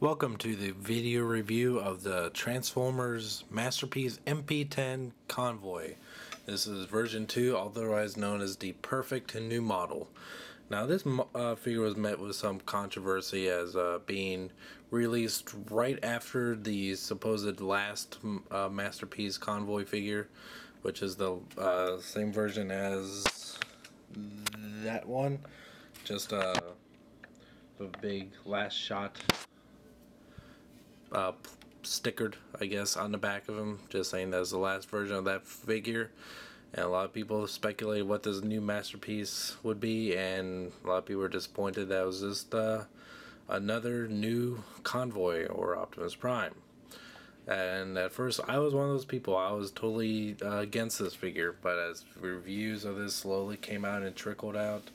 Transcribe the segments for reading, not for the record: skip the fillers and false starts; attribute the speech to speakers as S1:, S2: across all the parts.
S1: Welcome to the video review of the Transformers Masterpiece MP-10 Convoy. This is version 2, otherwise known as the perfect new model. Now this figure was met with some controversy as being released right after the supposed last Masterpiece Convoy figure, which is the same version as that one, just the big last shot stickered, I guess, on the back of him, just saying that's the last version of that figure. And a lot of people speculated what this new masterpiece would be, and a lot of people were disappointed that it was just another new Convoy or Optimus Prime. And at first I was one of those people. I was totally against this figure, but as reviews of this slowly came out and trickled out,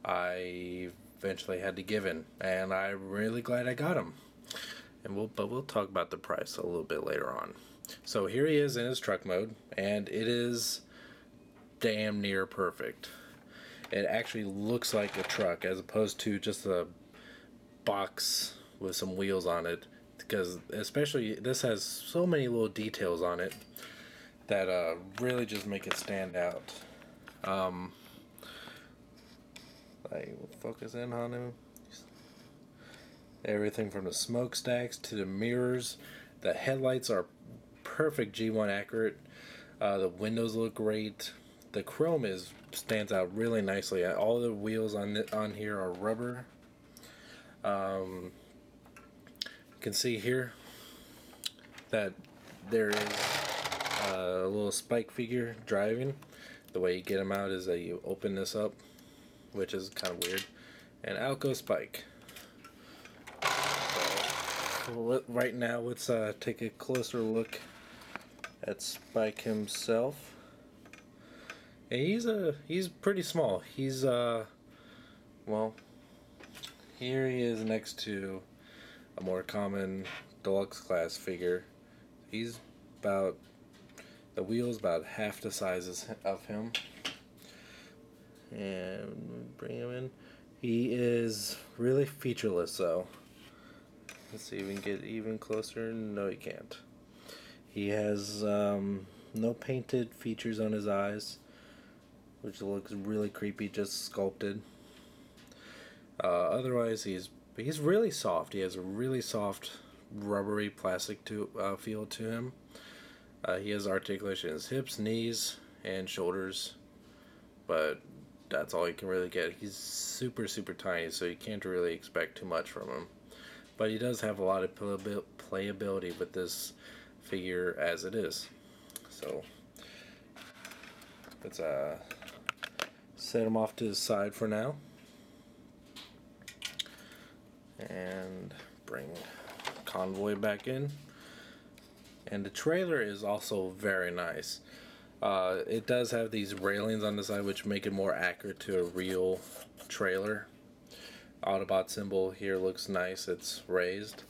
S1: I eventually had to give in, and I'm really glad I got him. But we'll talk about the price a little bit later on. So here he is in his truck mode, and it is damn near perfect. It actually looks like a truck as opposed to just a box with some wheels on it, because especially this has so many little details on it that really just make it stand out. We'll focus in on him. Everything from the smokestacks to the mirrors. The headlights are perfect G1 accurate. The windows look great. The chrome stands out really nicely. All the wheels on here are rubber. You can see here that there is a little Spike figure driving. The way you get him out is that you open this up, which is kind of weird, and out goes Spike. Right now, let's take a closer look at Spike himself. And he's pretty small. He's well, here he is next to a more common deluxe class figure. He's about, the wheel's about half the size of him. And bring him in. He is really featureless though. Let's see if we can get even closer. No, he can't. He has no painted features on his eyes, which looks really creepy, just sculpted. Otherwise, he's really soft. He has a really soft, rubbery plastic feel to him. He has articulation in his hips, knees, and shoulders, but that's all you can really get. He's super tiny, so you can't really expect too much from him. But he does have a lot of playability with this figure as it is. So let's set him off to the side for now, and bring Convoy back in. And the trailer is also very nice. It does have these railings on the side which make it more accurate to a real trailer. Autobot symbol here looks nice. It's raised.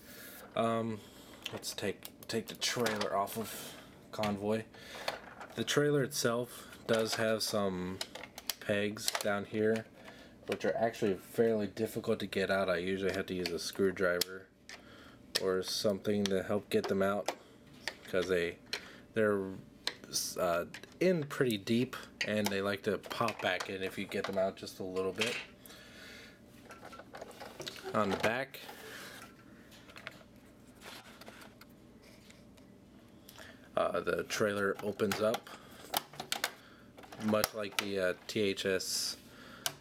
S1: Let's take the trailer off of Convoy. The trailer itself does have some pegs down here, which are actually fairly difficult to get out. I usually have to use a screwdriver or something to help get them out, because they're in pretty deep, and they like to pop back in if you get them out just a little bit. On the back, the trailer opens up much like the THS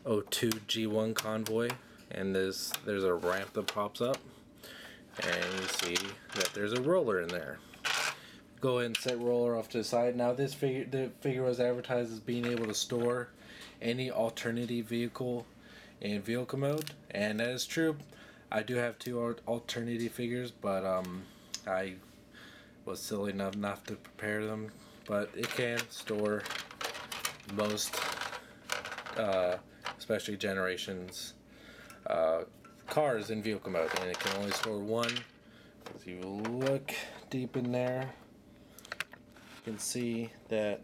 S1: 02 G1 Convoy, and there's a ramp that pops up, and you see that there's a roller in there. Go ahead and set roller off to the side. Now the figure was advertised as being able to store any alternative vehicle in vehicle mode, and that is true. I do have two alternative figures, but I was silly enough not to prepare them. But it can store most, especially Generations cars in vehicle mode, and it can only store one. If you look deep in there, you can see that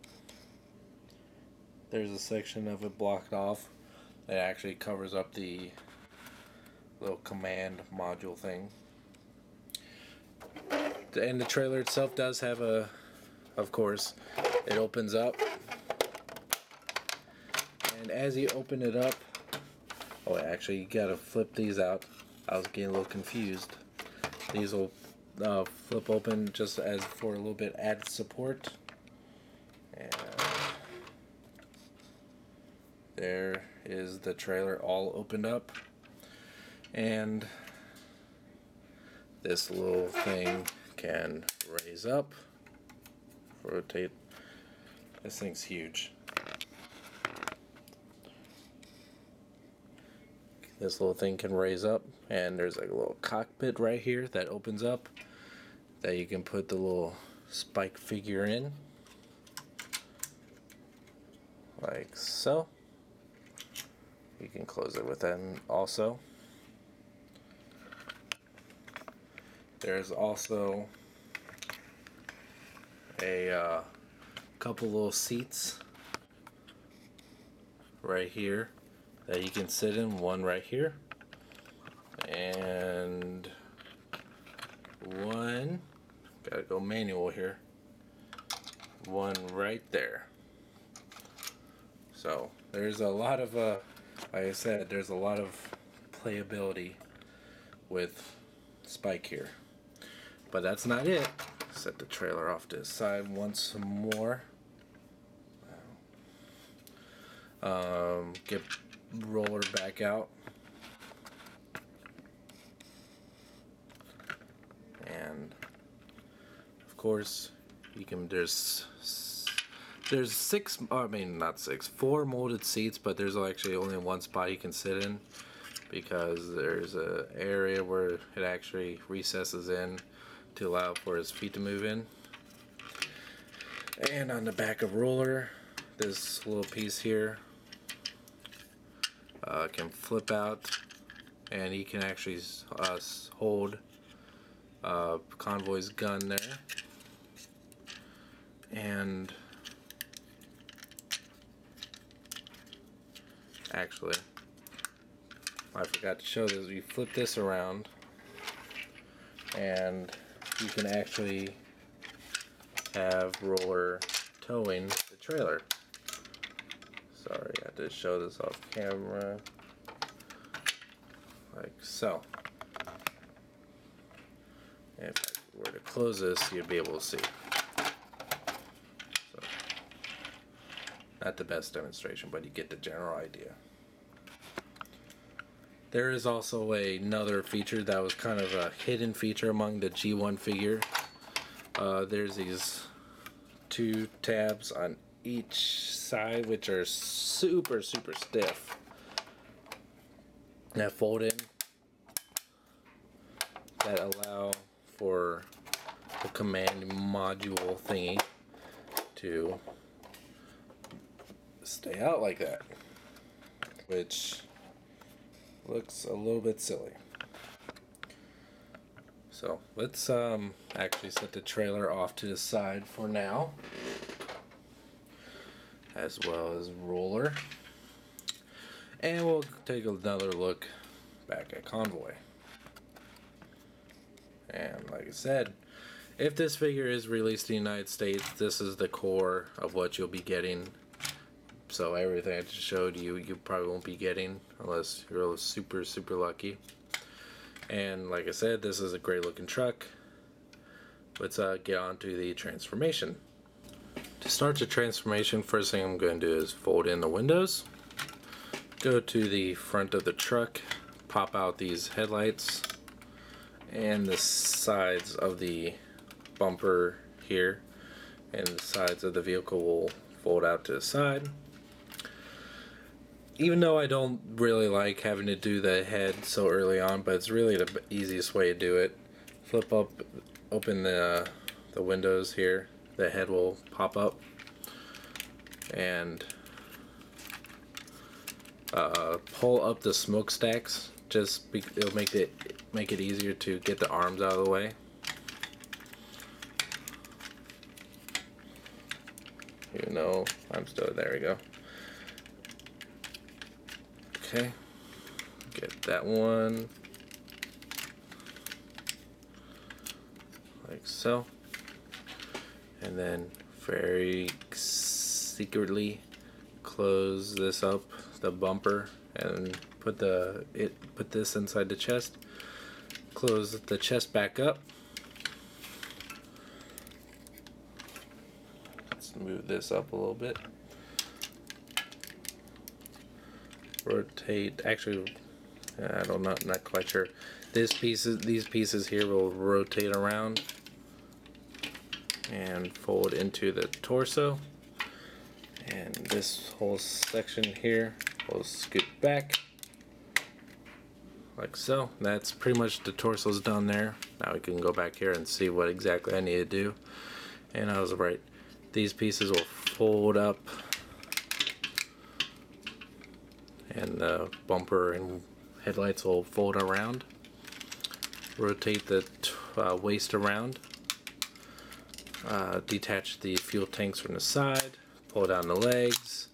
S1: there's a section of it blocked off. It actually covers up the little command module thing. And the trailer itself does have a, of course, it opens up. And as you open it up, oh, actually, you gotta flip these out. I was getting a little confused. These will flip open just as for a little bit added support. And there is the trailer all opened up. And this little thing can raise up, rotate. This thing's huge. This little thing can raise up, and there's like a little cockpit right here that opens up that you can put the little spike figure in, like so. You can close it with that also. There's also a couple little seats right here that you can sit in. One right here, and one, gotta go manual here, one right there. So there's a lot of like I said, there's a lot of playability with Spike here. But that's not it. Set the trailer off to the side once more. Get roller back out. And of course, you can, there's six, I mean not six, four molded seats, but there's actually only one spot you can sit in because there's a area where it actually recesses in to allow for his feet to move in. And on the back of roller, this little piece here can flip out, and he can actually hold Convoy's gun there. And actually, I forgot to show this. You flip this around, and you can actually have roller towing the trailer. Sorry, I had to show this off camera. Like so. And if I were to close this, you'd be able to see. So, not the best demonstration, but you get the general idea. There is also another feature that was kind of a hidden feature among the G1 figure. There's these two tabs on each side, which are super stiff, that fold in, that allow for the command module thingy to stay out like that, which looks a little bit silly. So let's actually set the trailer off to the side for now, as well as roller, and we'll take another look back at Convoy. And like I said, if this figure is released in the United States, this is the core of what you'll be getting. So everything I just showed you, you probably won't be getting unless you're super lucky. And like I said, this is a great looking truck. Let's get on to the transformation. To start the transformation, first thing I'm going to do is fold in the windows. Go to the front of the truck, pop out these headlights, and the sides of the bumper here, and the sides of the vehicle will fold out to the side. Even though I don't really like having to do the head so early on, but it's really the easiest way to do it. Flip up, open the windows here, the head will pop up, and pull up the smokestacks. It'll make it easier to get the arms out of the way. You know, I'm still there. We go. Okay, get that one like so, and then very secretly close this up, the bumper, and put this inside the chest. Close the chest back up. Let's move this up a little bit. Rotate. Actually, I don't know. Not quite sure. These pieces here will rotate around and fold into the torso, and this whole section here will scoot back like so. That's pretty much the torso's done there. Now we can go back here and see what exactly I need to do. And I was right. These pieces will fold up, and the bumper and headlights will fold around. Rotate the waist around. Detach the fuel tanks from the side. Pull down the legs.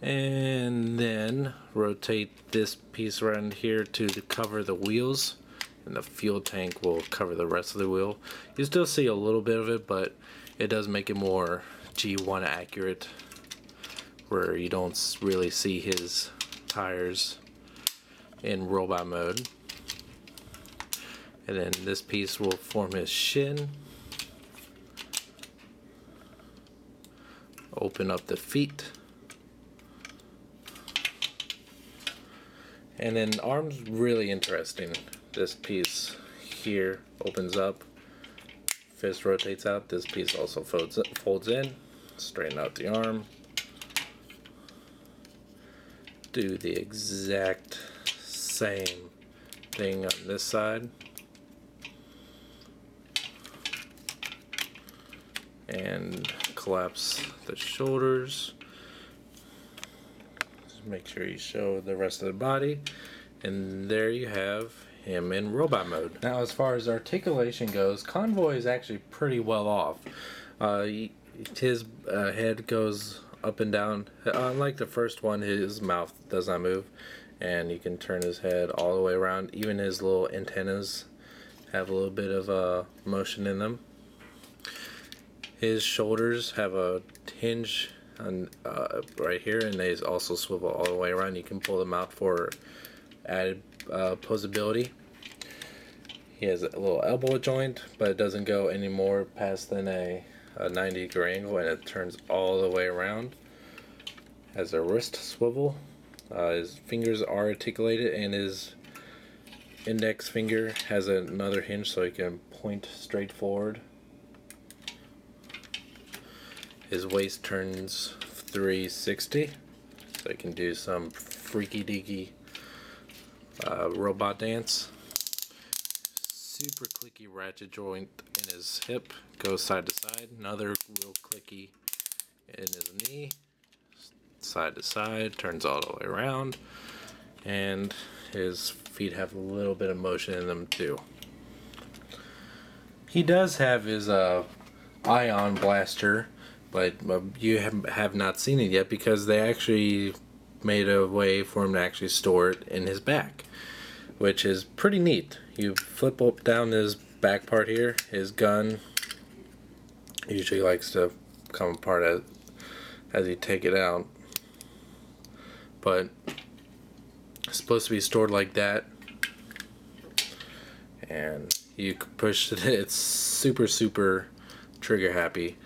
S1: And then rotate this piece around here to cover the wheels, and the fuel tank will cover the rest of the wheel. You still see a little bit of it, but it does make it more G1 accurate, where you don't really see his tires in robot mode. And then this piece will form his shin. Open up the feet. And then arms, really interesting. This piece here opens up. Fist rotates out. This piece also folds in. Straighten out the arm. Do the exact same thing on this side. And collapse the shoulders. Just make sure you show the rest of the body. And there you have him in robot mode. Now, as far as articulation goes, Convoy is actually pretty well off. His head goes up and down. Unlike the first one, his mouth does not move, and you can turn his head all the way around. Even his little antennas have a little bit of motion in them. His shoulders have a hinge on right here, and they also swivel all the way around. You can pull them out for added posability. He has a little elbow joint, but it doesn't go any more past than a 90-degree angle, and it turns all the way around. Has a wrist swivel. His fingers are articulated, and his index finger has another hinge so he can point straight forward. His waist turns 360, so he can do some freaky deaky robot dance. Super clicky ratchet joint in his hip, goes side to side. Another real clicky in his knee, side to side, turns all the way around. And his feet have a little bit of motion in them too. He does have his ion blaster, but you have not seen it yet because they actually made a way for him to actually store it in his back, which is pretty neat. You flip up down his back part here. His gun usually likes to come apart as you take it out, but it's supposed to be stored like that, and you can push it. It's super trigger happy.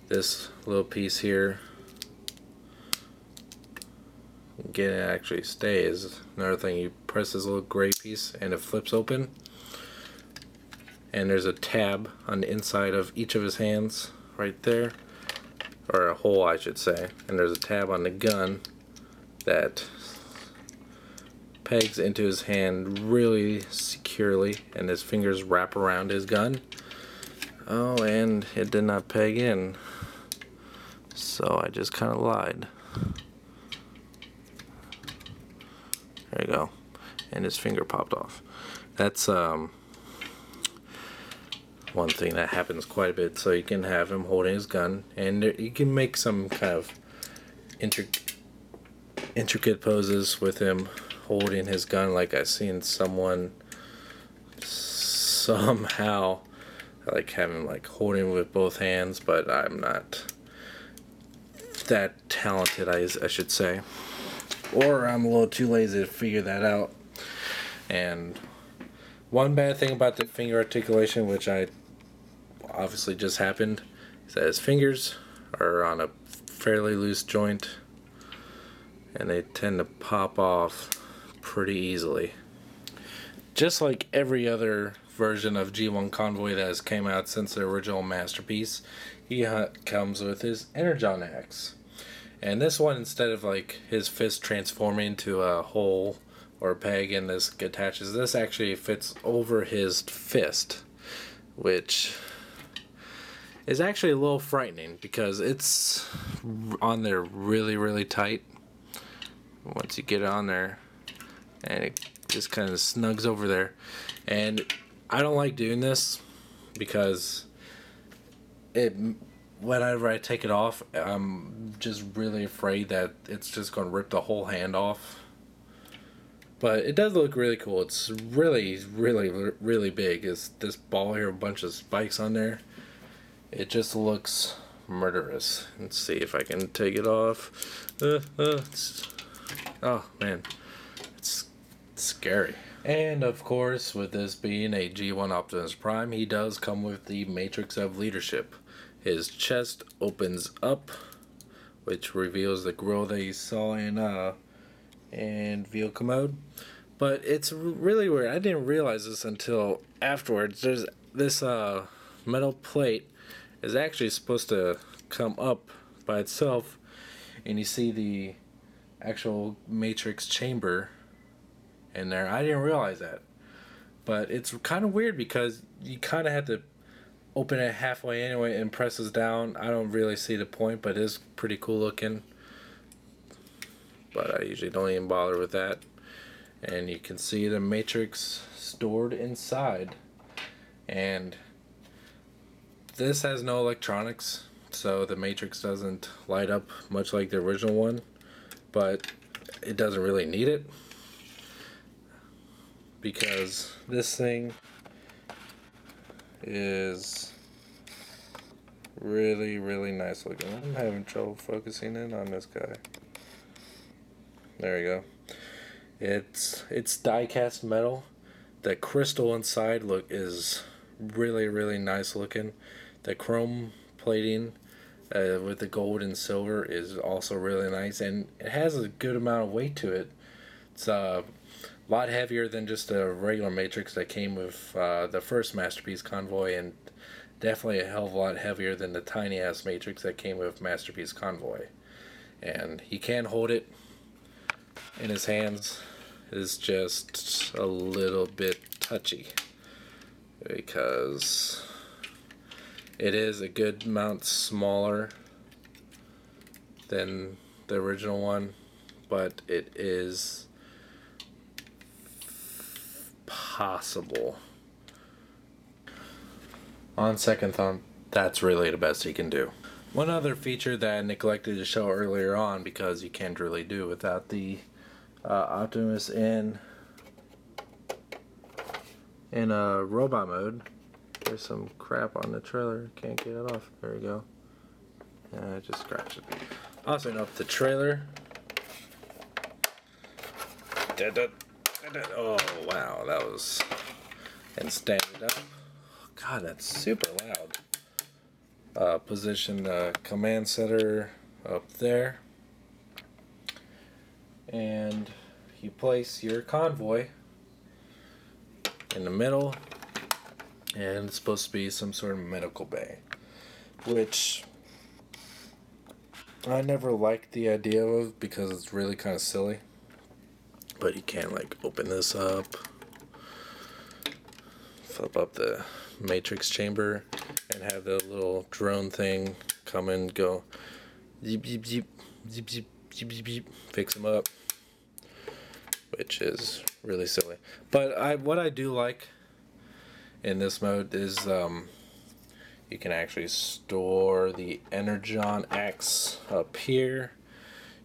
S1: This little piece here, get it actually stays. Another thing, you press this little gray piece and it flips open, and there's a tab on the inside of each of his hands right there, or a hole I should say, and there's a tab on the gun that pegs into his hand really securely, and his fingers wrap around his gun. Oh, and it did not peg in, so I just kind of lied. There you go. And his finger popped off. That's one thing that happens quite a bit. So you can have him holding his gun, and you can make some kind of intricate poses with him holding his gun, like I've seen someone somehow. I like having like holding with both hands, but I'm not that talented, I should say. Or I'm a little too lazy to figure that out. And one bad thing about the finger articulation, which I obviously just happened, is that his fingers are on a fairly loose joint and they tend to pop off pretty easily. Just like every other version of G1 Convoy that has came out since the original Masterpiece, he comes with his Energon axe. And this one, instead of like his fist transforming to a hole or a peg and this attaches, this actually fits over his fist, which is actually a little frightening because it's on there really tight. Once you get it on there, and it just kind of snugs over there. And I don't like doing this because whenever I take it off, I'm just really afraid that it's just going to rip the whole hand off. But it does look really cool. It's really big. It's this ball here, a bunch of spikes on there. It just looks murderous. Let's see if I can take it off. Oh man, it's scary. And of course, with this being a G1 Optimus Prime, he does come with the Matrix of Leadership. His chest opens up, which reveals the grill that you saw in vehicle mode. But it's really weird. I didn't realize this until afterwards. There's this metal plate is actually supposed to come up by itself, and you see the actual Matrix chamber in there. I didn't realize that, but it's kind of weird because you kind of have to open it halfway anyway and presses down. I don't really see the point, but it is pretty cool looking, but I usually don't even bother with that. And you can see the Matrix stored inside, and this has no electronics, so the Matrix doesn't light up much like the original one, but it doesn't really need it because this thing is really nice looking. I'm having trouble focusing in on this guy. There you go. It's die cast metal. The crystal inside is really nice looking. The chrome plating with the gold and silver is also really nice, and it has a good amount of weight to it. It's a lot heavier than just a regular Matrix that came with the first Masterpiece Convoy, and definitely a hell of a lot heavier than the tiny ass Matrix that came with Masterpiece Convoy. And he can hold it in his hands. It's just a little bit touchy because it is a good amount smaller than the original one, but it is possible. On second thought, that's really the best he can do. One other feature that I neglected to show earlier on, because you can't really do without the Optimus in robot mode. There's some crap on the trailer. Can't get it off. There we go. I just scratched it. Also, open up the trailer. Oh wow, that was. And stand it up. God, that's super loud. Position the command center up there, and you place your convoy in the middle, and it's supposed to be some sort of medical bay, which I never liked the idea of because it's really kind of silly. But you can like open this up, flip up the Matrix chamber, and have the little drone thing come and go zip zip zip zip zip zip zip zip, fix them up, which is really silly. But what I do like in this mode is you can actually store the Energon axe up here.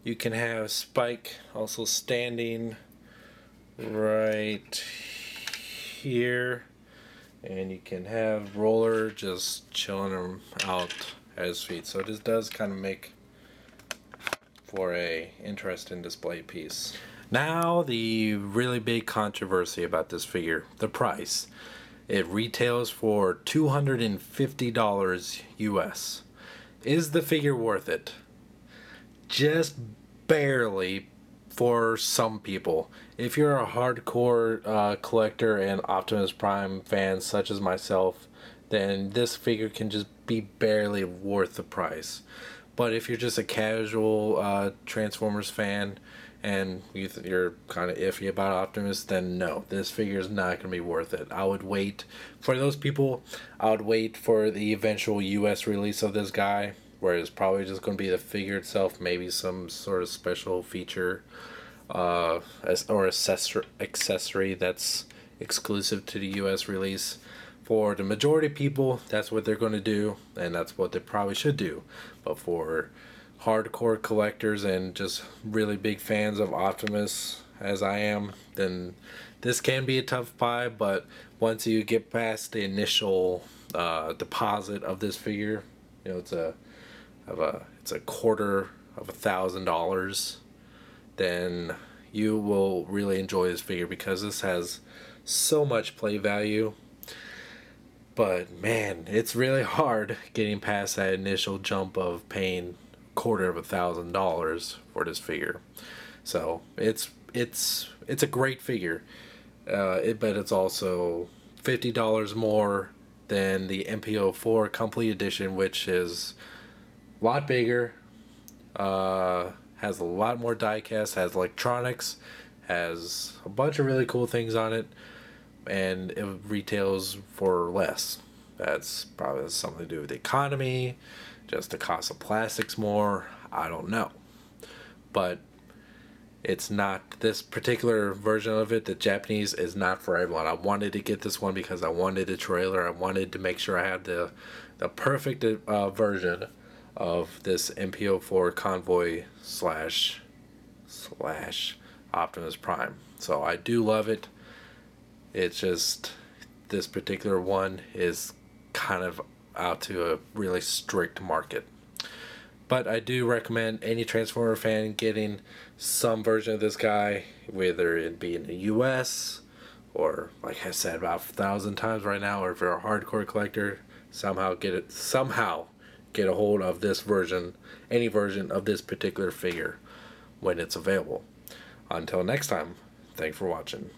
S1: You can have Spike also standing right here. And you can have Roller just chilling him out at his feet. So this does kind of make for a interesting display piece. Now the really big controversy about this figure, the price. It retails for $250 US. Is the figure worth it? Just barely for some people. If you're a hardcore collector and Optimus Prime fan such as myself, then this figure can just be barely worth the price. But if you're just a casual Transformers fan and you're kind of iffy about Optimus, then no, this figure is not going to be worth it. I would wait for those people. I would wait for the eventual US release of this guy, where it's probably just going to be the figure itself, maybe some sort of special feature or accessory that's exclusive to the US release. For the majority of people, that's what they're going to do, and that's what they probably should do. But for hardcore collectors and just really big fans of Optimus, as I am, then this can be a tough buy. But once you get past the initial deposit of this figure, you know, it's a $250,000, then you will really enjoy this figure because this has so much play value. But man, it's really hard getting past that initial jump of paying $250,000 for this figure. So it's a great figure, but it's also $50 more than the MP-04 Complete Edition, which is a lot bigger, has a lot more diecast, has electronics, has a bunch of really cool things on it, and it retails for less. That's probably something to do with the economy, just the cost of plastics more, I don't know. But it's not, this particular version of it, the Japanese, is not for everyone. I wanted to get this one because I wanted a trailer. I wanted to make sure I had the perfect version of this MP-04 Convoy slash Optimus Prime. So I do love it. It's just this particular one is kind of out to a really strict market. But I do recommend any Transformer fan getting some version of this guy, whether it be in the US or, like I said about 1,000 times right now, or if you're a hardcore collector, somehow get a hold of this version, any version of this particular figure when it's available. Until next time, thanks for watching.